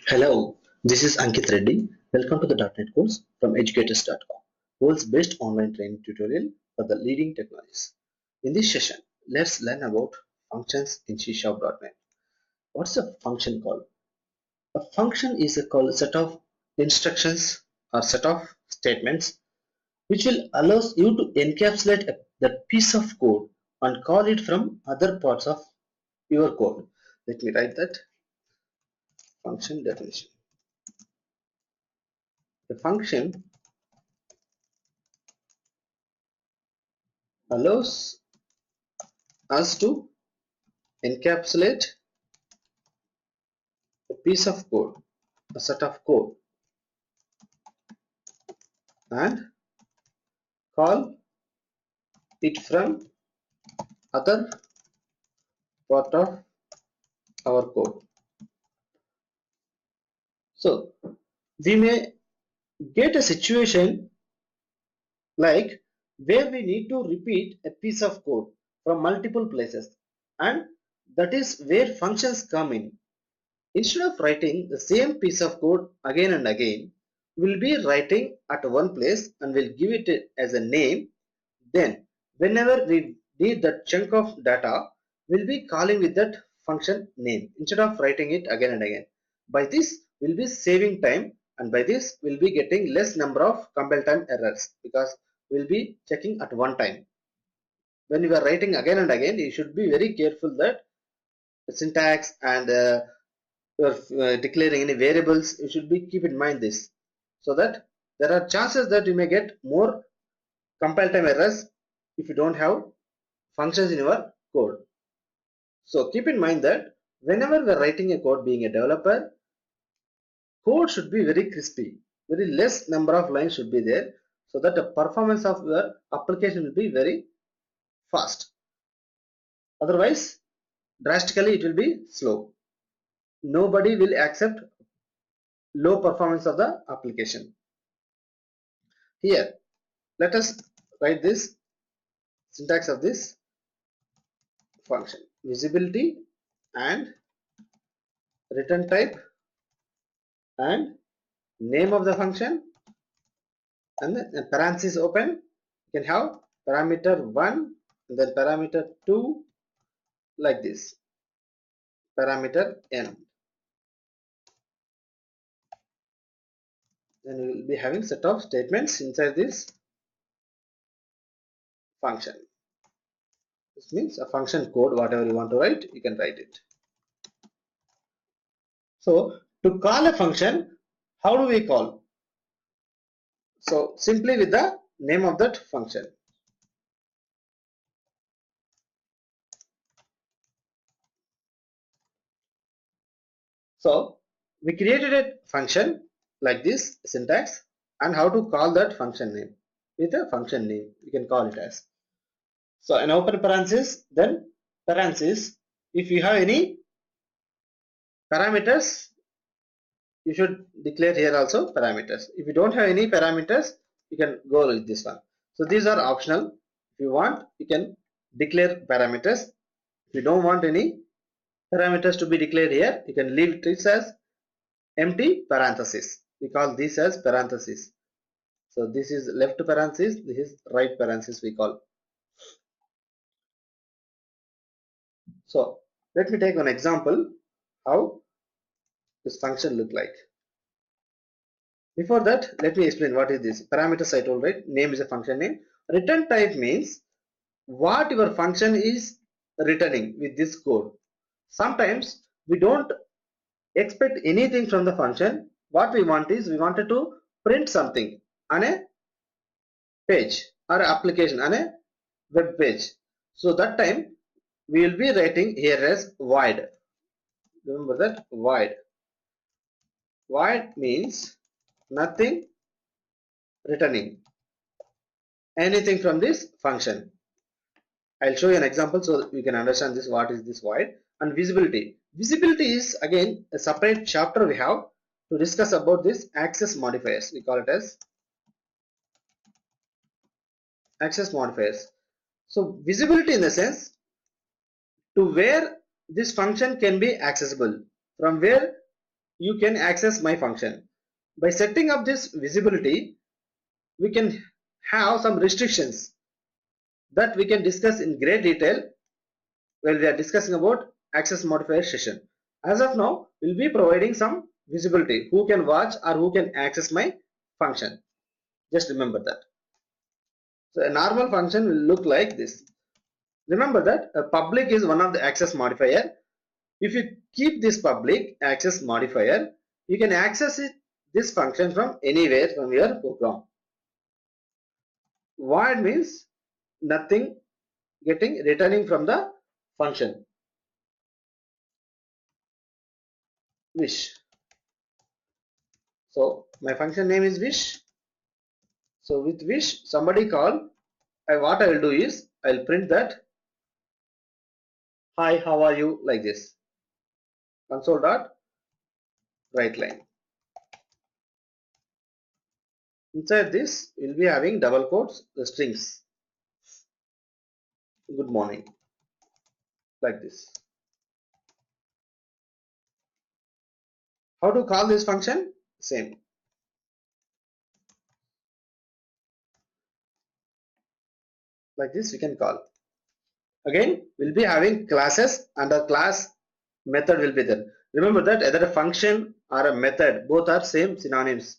Hello, this is Ankit Reddy. Welcome to the .NET course from educators.com, world's best online training tutorial for the leading technologies. In this session, let's learn about functions in C#. What's a function called? A function is a set of instructions or set of statements which will allows you to encapsulate that piece of code and call it from other parts of your code. Let me write that function definition. The function allows us to encapsulate a piece of code, a set of code, and call it from other part of our code. So we may get a situation like where we need to repeat a piece of code from multiple places, and that is where functions come in. Instead of writing the same piece of code again and again, we'll be writing at one place and we'll give it as a name. Then whenever we need that chunk of data, we'll be calling with that function name instead of writing it again and again. By this we'll be saving time, and by this we'll be getting less number of compile time errors because we'll be checking at one time. When you are writing again and again, you should be very careful that the syntax and you're declaring any variables, you should be keep in mind this, so that there are chances that you may get more compile time errors if you don't have functions in your code. So keep in mind that whenever we are writing a code, being a developer, code should be very crispy, very less number of lines should be there, so that the performance of your application will be very fast. Otherwise drastically it will be slow. Nobody will accept low performance of the application. Here let us write this syntax of this function: visibility and return type and name of the function, and then parenthesis open. You can have parameter 1 and then parameter 2 like this, parameter n. Then we will be having set of statements inside this function. This means a function code, whatever you want to write, you can write it. So to call a function, how do we call? So simply with the name of that function. So we created a function like this syntax, and how to call that function name with a function name you can call it as. So an open parenthesis, then parenthesis. If you have any parameters, you should declare here also parameters. If you don't have any parameters, you can go with this one. So these are optional. If you want, you can declare parameters. If you don't want any parameters to be declared here, you can leave it as empty parenthesis. We call this as parenthesis. So this is left parenthesis, this is right parenthesis we call. So let me take an example how this function look like. Before that, let me explain what is this. Parameters I told, right? Name is a function name. Return type means what your function is returning with this code. Sometimes we don't expect anything from the function. What we want is, we wanted to print something on a page or application on a web page. So that time we will be writing here as void. Remember that, void. Void means nothing returning anything from this function. I'll show you an example so we can understand this, what is this void. And visibility. Visibility is again a separate chapter we have to discuss about this access modifiers. We call it as access modifiers. So visibility in the sense to where this function can be accessible, from where you can access my function. By setting up this visibility, we can have some restrictions that we can discuss in great detail when we are discussing about access modifier session. As of now, we'll be providing some visibility, who can watch or who can access my function. Just remember that. So a normal function will look like this. Remember that a public is one of the access modifier. If you keep this public access modifier, you can access this function from anywhere from your program. Void means nothing getting returning from the function. Wish. So my function name is wish. So with wish somebody call, what I will do is I will print that hi, how are you, like this. Console dot write line. Inside this we'll be having double quotes, the strings. Good morning, like this. How to call this function? Same. Like this we can call. Again we'll be having classes, and a class method will be there. Remember that either a function or a method, both are same synonyms.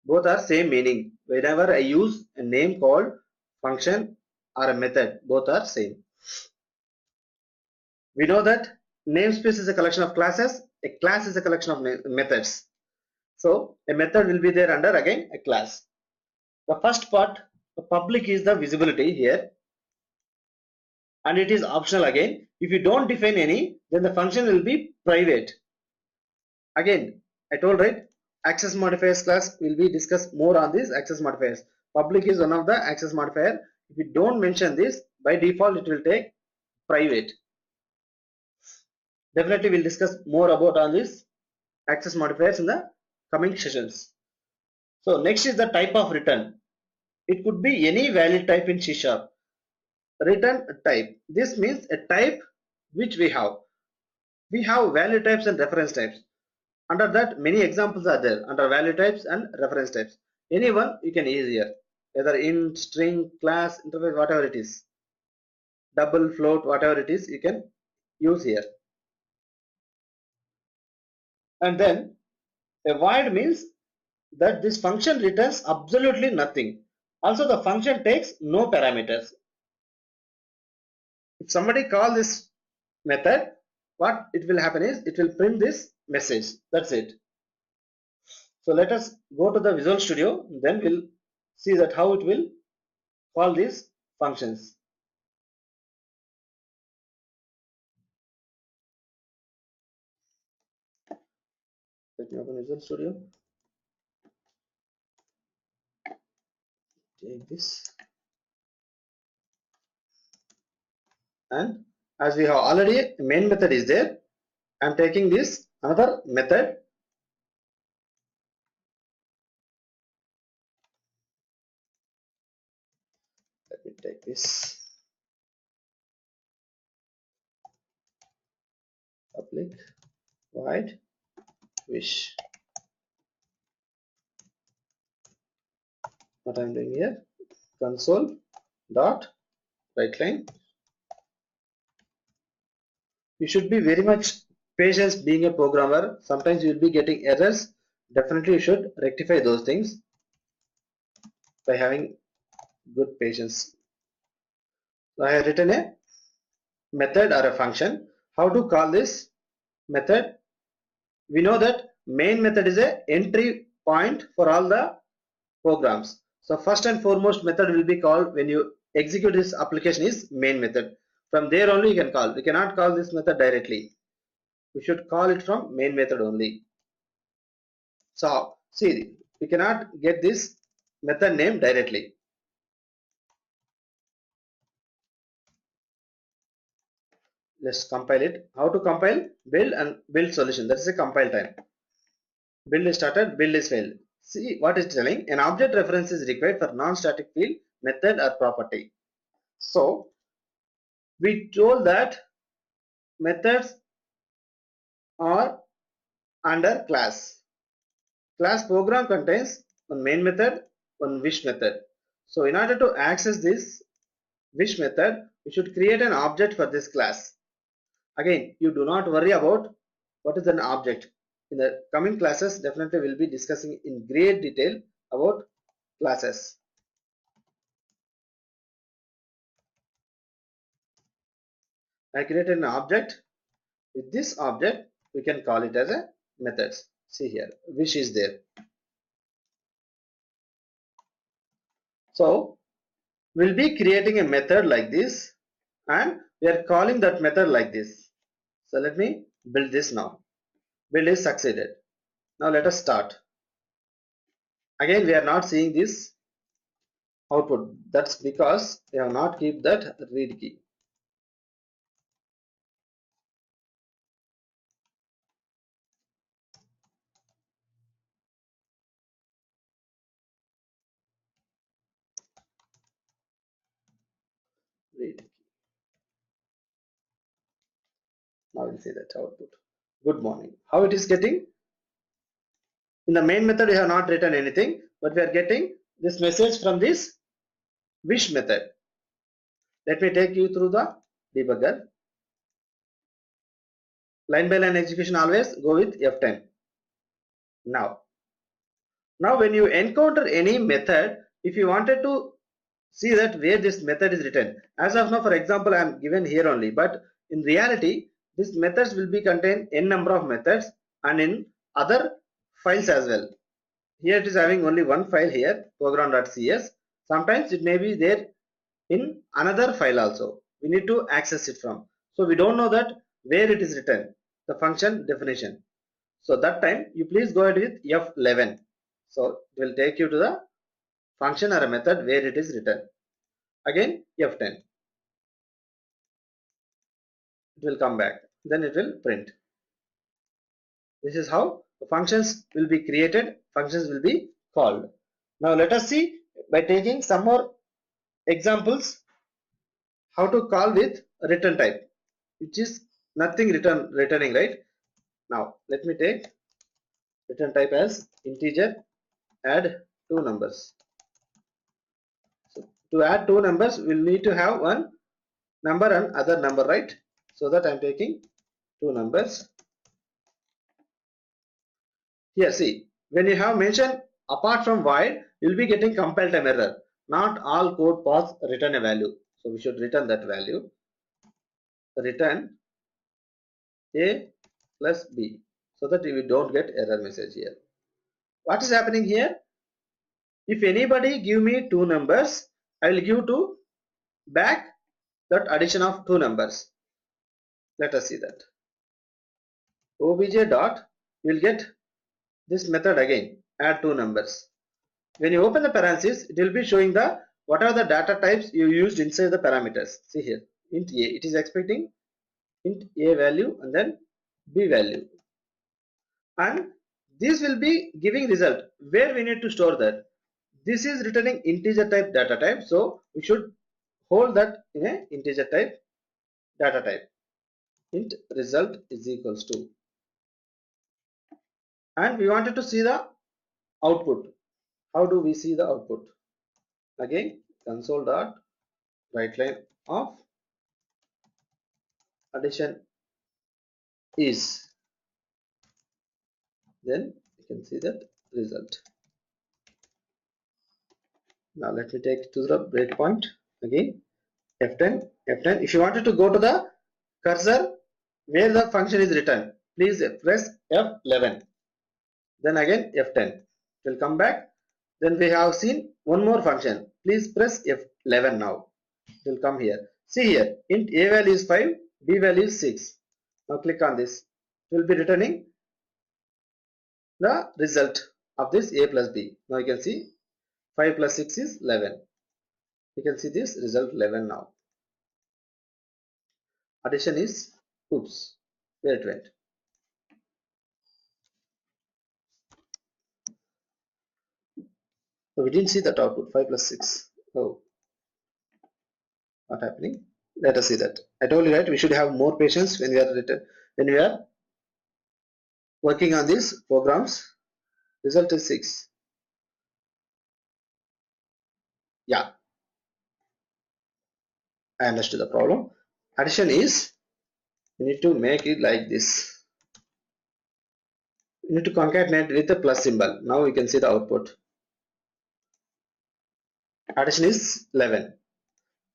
Both are same meaning. Whenever I use a name called function or a method, both are same. We know that namespace is a collection of classes, a class is a collection of methods. So a method will be there under again a class. The first part, the public, is the visibility here, and it is optional again. If you don't define any, then the function will be private. Again, I told, right, access modifiers class will be discussed more on these access modifiers. Public is one of the access modifier. If you don't mention this, by default it will take private. Definitely we'll discuss more about on these access modifiers in the coming sessions. So next is the type of return. It could be any valid type in C#. Return type. This means a type which we have. We have value types and reference types. Under that, many examples are there under value types and reference types. Any one you can use here, either int, string, class, interface, whatever it is, double, float, whatever it is, you can use here. And then a void means that this function returns absolutely nothing. Also, the function takes no parameters. If somebody call this method, what it will happen is it will print this message. That's it. So let us go to the Visual Studio, then we'll see that how it will call these functions. Let me open Visual Studio. Take this, and as we have already main method is there, I'm taking this another method. Let me take this public void wish. What I'm doing here, console dot write line. You should be very much patient being a programmer. Sometimes you will be getting errors. Definitely you should rectify those things by having good patience. So I have written a method or a function. How to call this method? We know that main method is a entry point for all the programs. So first and foremost method will be called when you execute this application is main method. From there only you can call. We cannot call this method directly. We should call it from main method only. So see, we cannot get this method name directly. Let's compile it. How to compile? Build and build solution. That is a compile time. Build is started, build is failed. See what is telling. An object reference is required for non-static field, method or property. So we told that methods are under class. Class program contains one main method, one wish method. So in order to access this wish method, we should create an object for this class. Again, you do not worry about what is an object. In the coming classes, definitely we'll be discussing in great detail about classes. I created an object. With this object, we can call it as a methods. See here, wish is there. So we'll be creating a method like this, and we are calling that method like this. So let me build this now. Build is succeeded. Now let us start. Again, we are not seeing this output. That's because we have not keep that read key. Read key. Now we'll see that output. Good morning. How it is getting? In the main method, we have not written anything, but we are getting this message from this wish method. Let me take you through the debugger. Line by line execution, always go with F10. Now when you encounter any method, if you wanted to see that where this method is written, as of now, for example, I am given here only, but in reality, these methods will be contain n number of methods and in other files as well. Here it is having only one file here, program.cs. Sometimes it may be there in another file also. We need to access it from. So we don't know that where it is written, the function definition. So that time you please go ahead with F11. So it will take you to the function or a method where it is written. Again F10. It will come back. Then it will print. This is how the functions will be created, functions will be called. Now let us see by taking some more examples how to call with return type, which is nothing returning, right? Now let me take return type as integer, add two numbers. So to add two numbers, we'll need to have one number and other number, right? So that I'm taking two numbers. Here see, when you have mentioned apart from void, you'll be getting compile time error. Not all code paths return a value. So we should return that value. Return A plus B, so that we don't get error message here. What is happening here? If anybody give me two numbers, I will give to back that addition of two numbers. Let us see that. Obj dot will get this method again, add two numbers. When you open the parentheses, it will be showing the what are the data types you used inside the parameters. See here, int A, it is expecting int A value and then B value, and this will be giving result where we need to store that. This is returning integer type data type, so we should hold that in a integer type data type. Int result is equals to, and we wanted to see the output. How do we see the output? Again, console dot write line of addition is, then you can see that result. Now let me take to the breakpoint again. F10. If you wanted to go to the cursor where the function is written, please press F11. Then again F10. It will come back. Then we have seen one more function. Please press F11 now. It will come here. See here, int A value is 5, B value is 6. Now click on this. It will be returning the result of this A plus B. Now you can see 5 plus 6 is 11. You can see this result 11 now. Addition is, oops, where it went. So we didn't see that output, 5 plus 6. Oh, what happening? Let us see that. I told you, right, we should have more patience when we are working on these programs. Result is 6. Yeah, I understood the problem. Addition is, we need to make it like this. We need to concatenate with the plus symbol. Now we can see the output. Addition is 11.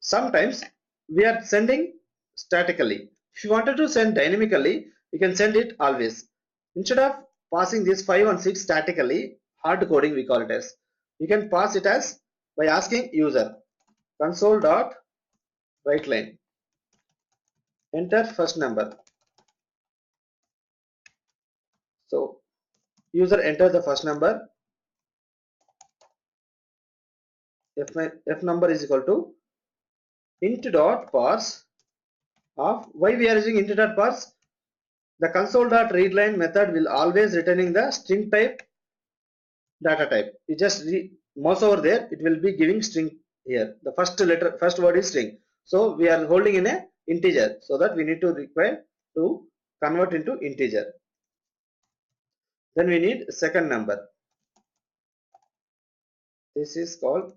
Sometimes we are sending statically. If you wanted to send dynamically, you can send it always. Instead of passing this 5 and 6 statically, hard coding we call it as, you can pass it as by asking user console dot write line, enter first number. So user enter the first number, f number is equal to int dot parse of, why we are using int dot parse? The console.readline method will always returning the string type data type. You just mouse over there, it will be giving string here. The first word is string. So we are holding in a integer, so that we need to require to convert into integer. Then we need second number. This is called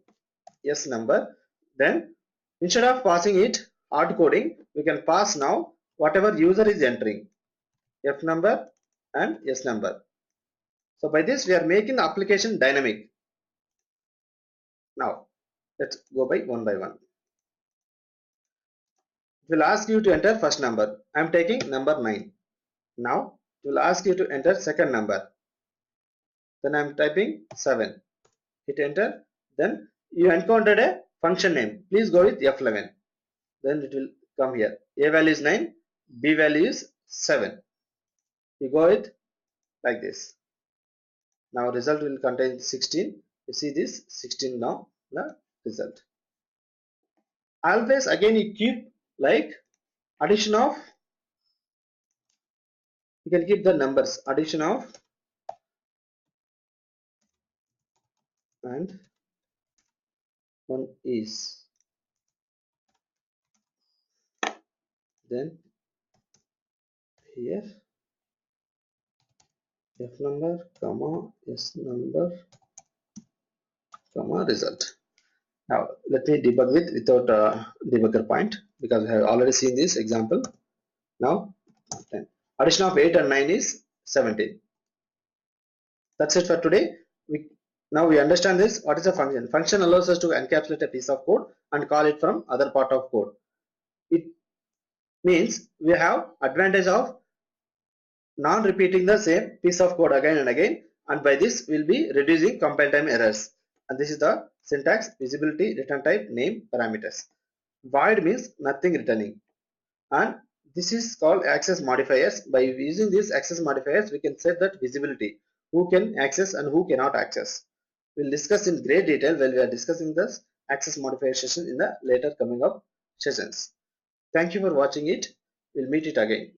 S number. Then instead of passing it hard coding, we can pass now whatever user is entering, F number and S number. So by this we are making the application dynamic. Now let's go by one. It will ask you to enter first number. I am taking number 9. Now it will ask you to enter second number. Then I am typing 7. Hit enter. Then you encountered a function name. Please go with F11. Then it will come here. A value is 9, B value is 7. You go with like this. Now result will contain 16. You see this 16 now the result. Always again you keep like addition of, you can keep the numbers addition of and 1 is, then here F number comma S number comma result. Now let me debug without debugger point, because I have already seen this example. Now 10. Addition of 8 and 9 is 17. That's it for today. Now we understand this. What is a function? Function allows us to encapsulate a piece of code and call it from other part of code. It means we have advantage of non-repeating the same piece of code again and again, and by this we'll be reducing compile time errors. And this is the syntax: visibility, return type, name, parameters. Void means nothing returning, and this is called access modifiers. By using these access modifiers, we can set that visibility, who can access and who cannot access. We'll discuss in great detail while we are discussing this access modifier session in the later coming up sessions. Thank you for watching it. We'll meet it again.